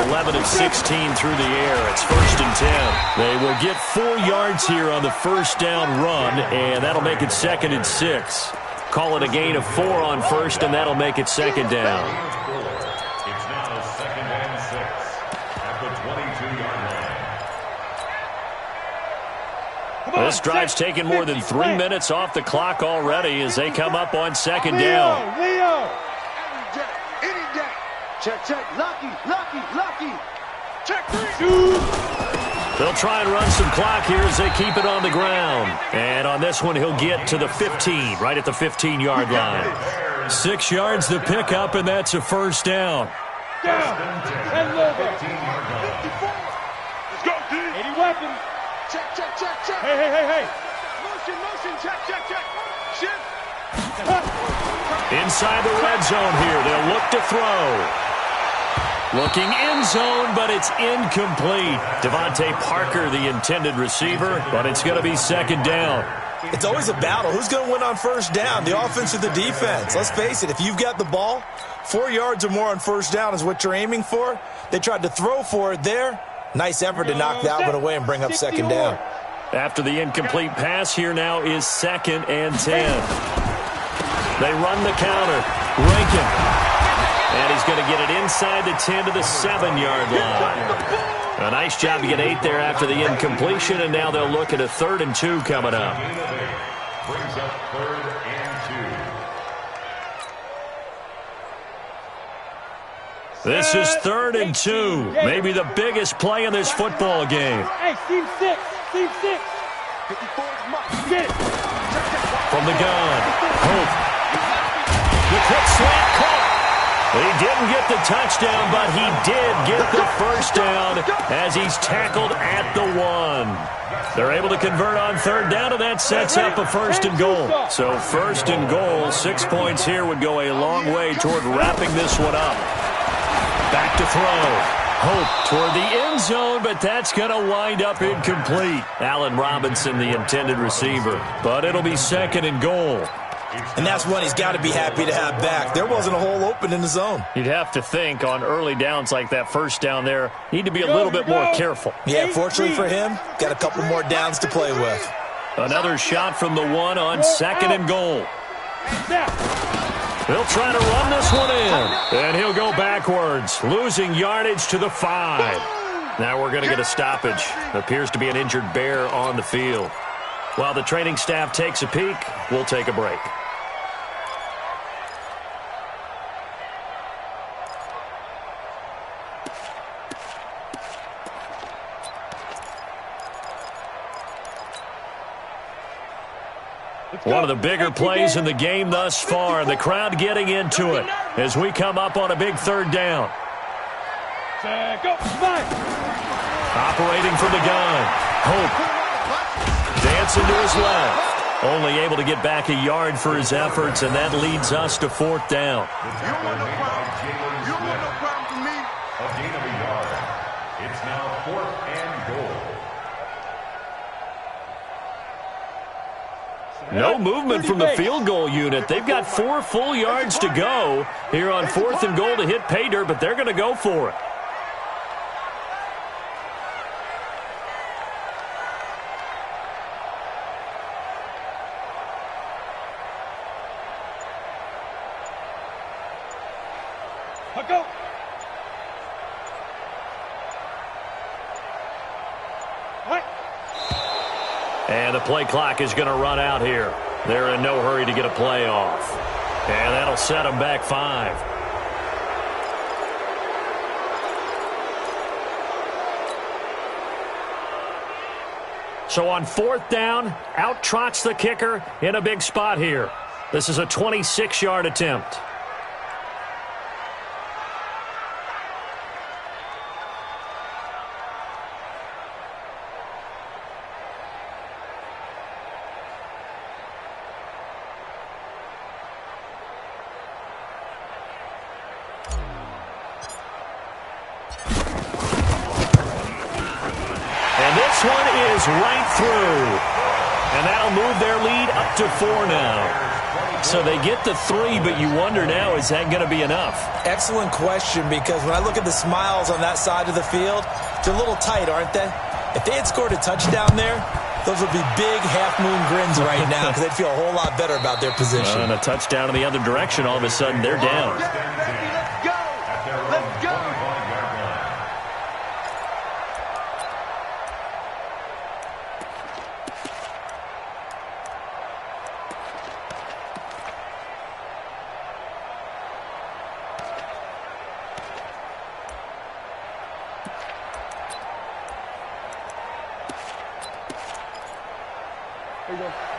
11 of 16 through the air. It's 1st and 10. They will get 4 yards here on the first down run, and that'll make it 2nd and 6. Call it a gain of 4 on first, and that'll make it 2nd down. It's now 2nd and 6 at the 22-yard line. This drive's taken more than 3 minutes off the clock already as they come up on 2nd down. Leo. Any day. Check. Lucky. Check 3. They'll try and run some clock here as they keep it on the ground. And on this one, he'll get to the 15, right at the 15-yard line. 6 yards the pickup, and that's a first down. Down. 10 over. 54. Let's go, D. 80 weapons. Check. Hey. Motion. Check. Shift. Inside the red zone here. They'll look to throw. Looking end zone, but it's incomplete. Devontae Parker, the intended receiver, but it's going to be 2nd down. It's always a battle. Who's going to win on first down, the offense or the defense? Let's face it, if you've got the ball, 4 yards or more on first down is what you're aiming for. They tried to throw for it there. Nice effort to knock that one away and bring up 2nd down. After the incomplete pass, here now is 2nd and 10. They run the counter. Rankin. And he's going to get it inside the 10 to the 7-yard line. A nice job to get 8 there after the incompletion, and now they'll look at a 3rd and 2 coming up. Brings up 3rd and 2. This is 3rd and 2. Maybe the biggest play in this football game. Hey, team 6. 54 Get it. From the gun. Hope. The quick slant caught. He didn't get the touchdown, but he did get the first down as he's tackled at the 1. They're able to convert on 3rd down, and that sets up a 1st and goal. So 1st and goal, 6 points here would go a long way toward wrapping this one up. Back to throw. Hope toward the end zone, but that's going to wind up incomplete. Allen Robinson, the intended receiver, but it'll be 2nd and goal. And that's one he's got to be happy to have back. There wasn't a hole open in the zone. You'd have to think on early downs like that first down there, need to be a little bit more careful. Yeah, fortunately for him, got a couple more downs to play with. Another shot from the 1 on 2nd and goal. They'll try to run this one in, and he'll go backwards, losing yardage to the 5. Now we're going to get a stoppage. There appears to be an injured Bear on the field. While the training staff takes a peek, we'll take a break. One of the bigger plays in the game thus far, and the crowd getting into it as we come up on a big 3rd down. Operating from the gun. Hope. Dancing to his left. Only able to get back a yard for his efforts, and that leads us to 4th down. You don't want no problem for me. A gain of a yard. It's now 4th and goal. No movement from the field goal unit. They've got 4 full yards to go here on 4th and goal to hit pay dirt, but they're going to go for it. Go. And the play clock is going to run out here. They're in no hurry to get a play off. And that'll set them back 5. So on 4th down, out trots the kicker in a big spot here. This is a 26-yard attempt. One is right through. And that'll move their lead up to 4 now. So they get the 3, but you wonder now, is that going to be enough? Excellent question, because when I look at the smiles on that side of the field, they're a little tight, aren't they? If they had scored a touchdown there, those would be big half-moon grins right now because they'd feel a whole lot better about their position. And a touchdown in the other direction, all of a sudden they're down.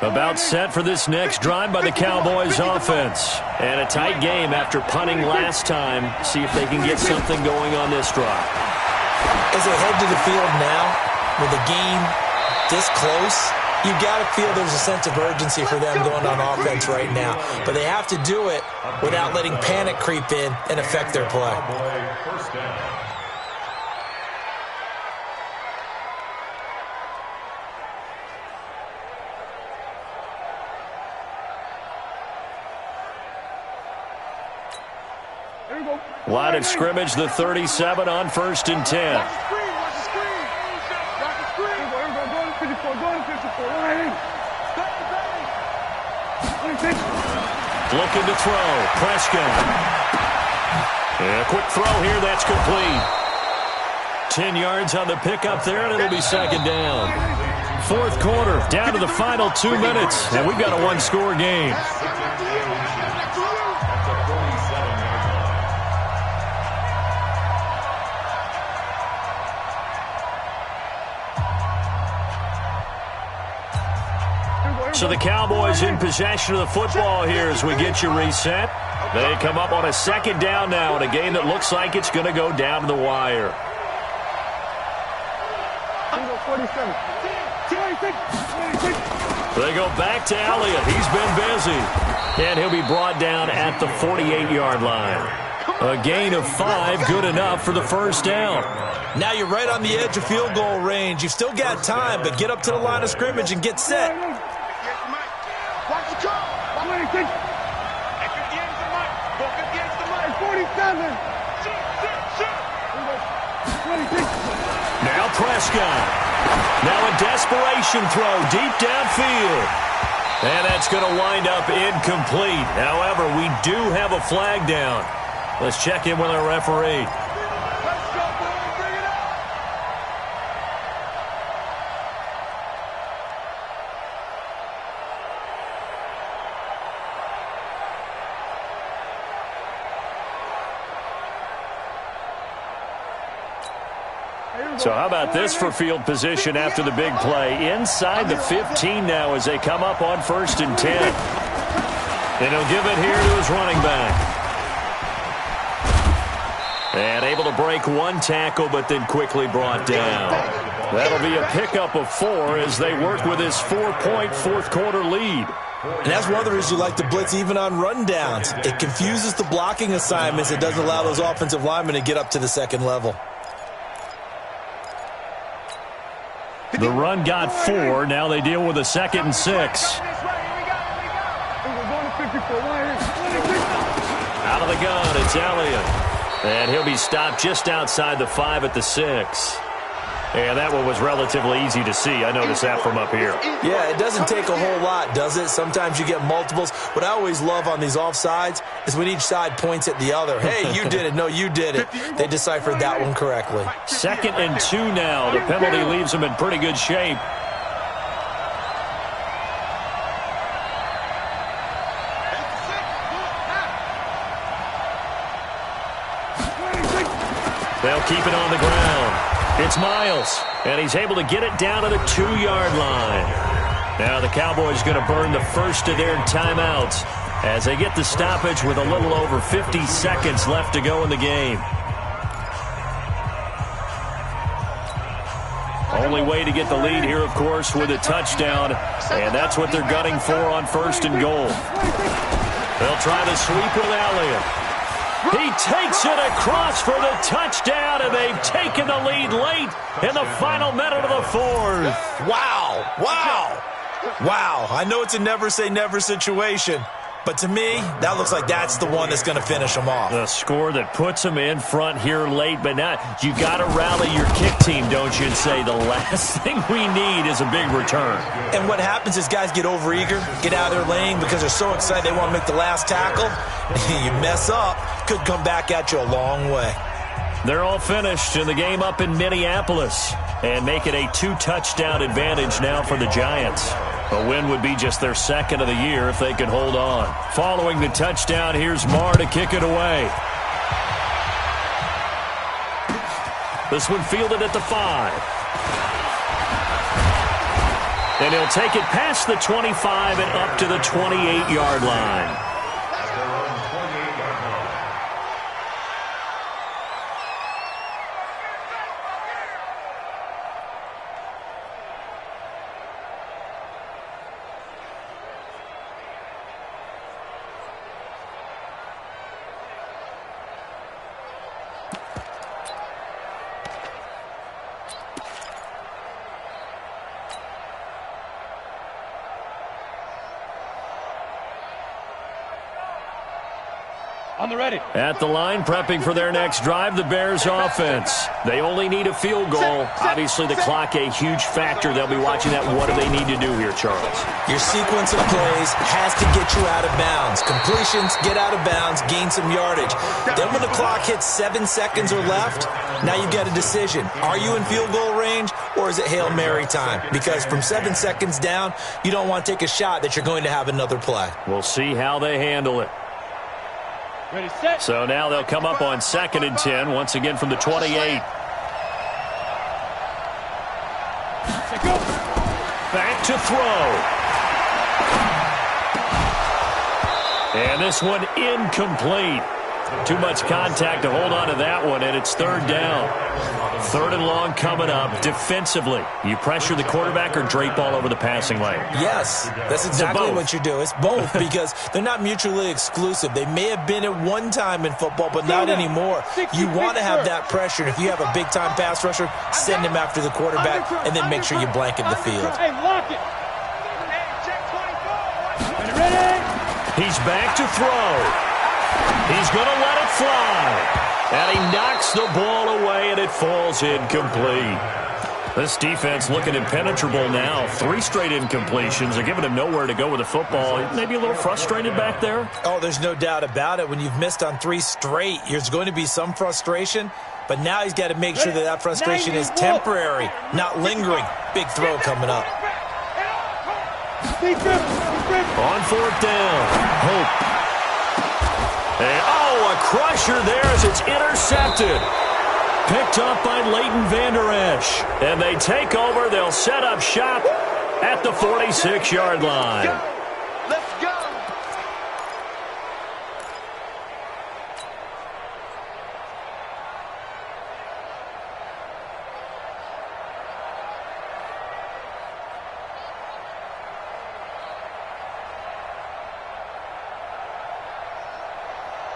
About set for this next drive by the Cowboys offense. And a tight game after punting last time. See if they can get something going on this drive. As they head to the field now, with the game this close, you've got to feel there's a sense of urgency for them going on offense right now. But they have to do it without letting panic creep in and affect their play. First down. Line of scrimmage, the 37 on 1st and 10. Looking to throw. Prescott. And a quick throw here. That's complete. 10 yards on the pickup there, and it'll be 2nd down. 4th quarter, down to the final 2 minutes, and we've got a one-score game. So the Cowboys in possession of the football here as we get you reset. They come up on a 2nd down now in a game that looks like it's going to go down to the wire. 47. They go back to Elliott. He's been busy. And he'll be brought down at the 48-yard line. A gain of 5, good enough for the 1st down. Now you're right on the edge of field goal range. You've still got time, but get up to the line of scrimmage and get set. Watch the call. 26. At 58 is the mic. Go 58 is the mic. 47. Shoot. 26. Now Prescott. Now a desperation throw deep downfield. And that's going to wind up incomplete. However, we do have a flag down. Let's check in with our referee. Let's go, boy. Bring it up. So how about this for field position after the big play? Inside the 15 now as they come up on 1st and 10. And he'll give it here to his running back. And able to break one tackle, but then quickly brought down. That'll be a pickup of 4 as they work with his 4-point 4th quarter lead. And that's one of the reasons you like to blitz even on rundowns. It confuses the blocking assignments. It doesn't allow those offensive linemen to get up to the 2nd level. The run got 4. Now they deal with a 2nd and 6. Out of the gun, it's Elliott. And he'll be stopped just outside the 5 at the 6. And that one was relatively easy to see. I noticed that from up here. Yeah, it doesn't take a whole lot, does it? Sometimes you get multiples. What I always love on these offsides is when each side points at the other. Hey, you did it. No, you did it. They deciphered that one correctly. 2nd and 2 now. The penalty leaves them in pretty good shape. They'll keep it on the ground. It's Miles, and he's able to get it down to the 2-yard line. Now the Cowboys going to burn the first of their timeouts as they get the stoppage with a little over 50 seconds left to go in the game. Only way to get the lead here, of course, with a touchdown, and that's what they're gunning for on 1st and goal. They'll try to sweep with Elliott. He takes it across for the touchdown, and they've taken the lead late in the final minute of the 4th. Wow. Wow. Wow. I know it's a never say never situation, But to me, that looks like that's the one that's going to finish them off. The score that puts them in front here late, but now you got to rally your kick team, don't you, and say the last thing we need is a big return. And what happens is guys get overeager, get out of their lane because they're so excited they want to make the last tackle. You mess up, could come back at you a long way. They're all finished in the game up in Minneapolis and make it a 2-touchdown advantage now for the Giants. A win would be just their second of the year if they could hold on. Following the touchdown, here's Marr to kick it away. This one fielded at the 5. And he'll take it past the 25 and up to the 28-yard line. On the ready. At the line, prepping for their next drive, the Bears offense. They only need a field goal. Obviously, the clock a huge factor. They'll be watching that. What do they need to do here, Charles? Your sequence of plays has to get you out of bounds. Completions, get out of bounds, gain some yardage. Then when the clock hits 7 seconds or left, now you get a decision. Are you in field goal range or is it Hail Mary time? Because from 7 seconds down, you don't want to take a shot that you're going to have another play. We'll see how they handle it. Ready, set. So now they'll come up on 2nd and 10, once again from the 28. Set, go. Back to throw. And this one incomplete. Too much contact to hold on to that one, and it's 3rd down. 3rd and long coming up. Defensively, you pressure the quarterback or drape all over the passing lane? Yes, that's exactly what you do. It's both because they're not mutually exclusive. They may have been at one time in football, but not anymore. You want to have that pressure. And if you have a big-time pass rusher, send him after the quarterback and then make sure you blanket the field. Hey, lock it. Ready. He's back to throw. He's going to let it fly. And he knocks the ball away, and it falls incomplete. This defense looking impenetrable now. 3 straight incompletions. They're giving him nowhere to go with the football. Maybe a little frustrated back there? Oh, there's no doubt about it. When you've missed on 3 straight, there's going to be some frustration. But now he's got to make sure that that frustration is temporary, not lingering. Big throw coming up. On 4th down. Hope. And, a crusher there as it's intercepted. Picked up by Leighton Vander Esch. And they take over. They'll set up shop at the 46-yard line. Let's go.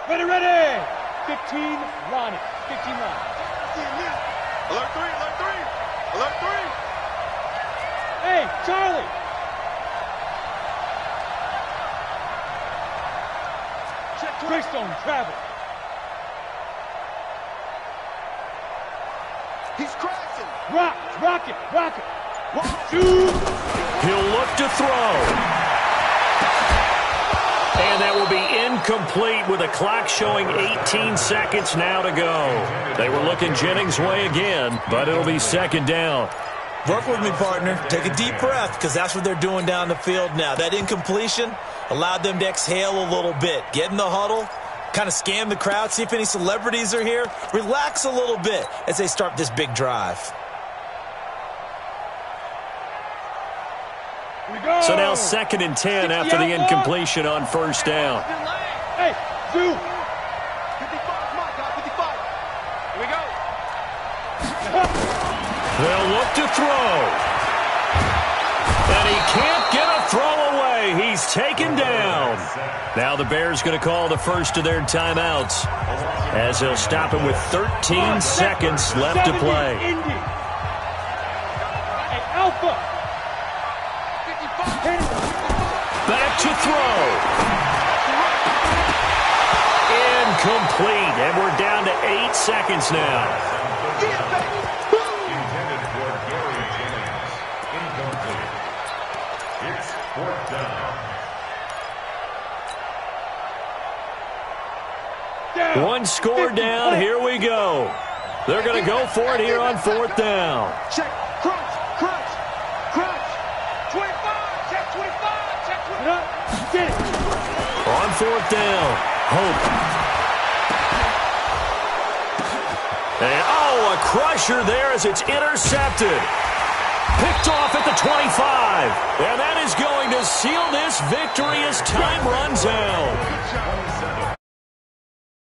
Ready, ready. 15, Ronnie. 15, Ronnie. Alert 3, alert 3. Alert 3. Hey, Charlie. Check 20. Greystone, travel. He's crashing. Rock it. Shoot. He'll look to throw. And that will be incomplete with the clock showing 18 seconds now to go. They were looking Jennings' way again, but it'll be 2nd down. Work with me, partner. Take a deep breath because that's what they're doing down the field now. That incompletion allowed them to exhale a little bit. Get in the huddle, kind of scan the crowd, see if any celebrities are here. Relax a little bit as they start this big drive. So now 2nd and 10 after the incompletion on 1st down. Hey, Zoo. 55, my God, 55. Here we go. They'll look to throw. And he can't get a throw away. He's taken down. Now the Bears going to call the first of their timeouts as they'll stop him with 13 seconds left to play. Indy. Hey, Alpha. Back to throw. Incomplete, and we're down to 8 seconds now. Intended for Gary Jennings. Incomplete. It's 4th down. One score down. Here we go. They're going to go for it here on 4th down. Check. Crunch. Crunch. Crunch. 25. Check 25. Check 25. Get it. On 4th down. Hope. And, a crusher there as it's intercepted. Picked off at the 25. And that is going to seal this victory as time runs out.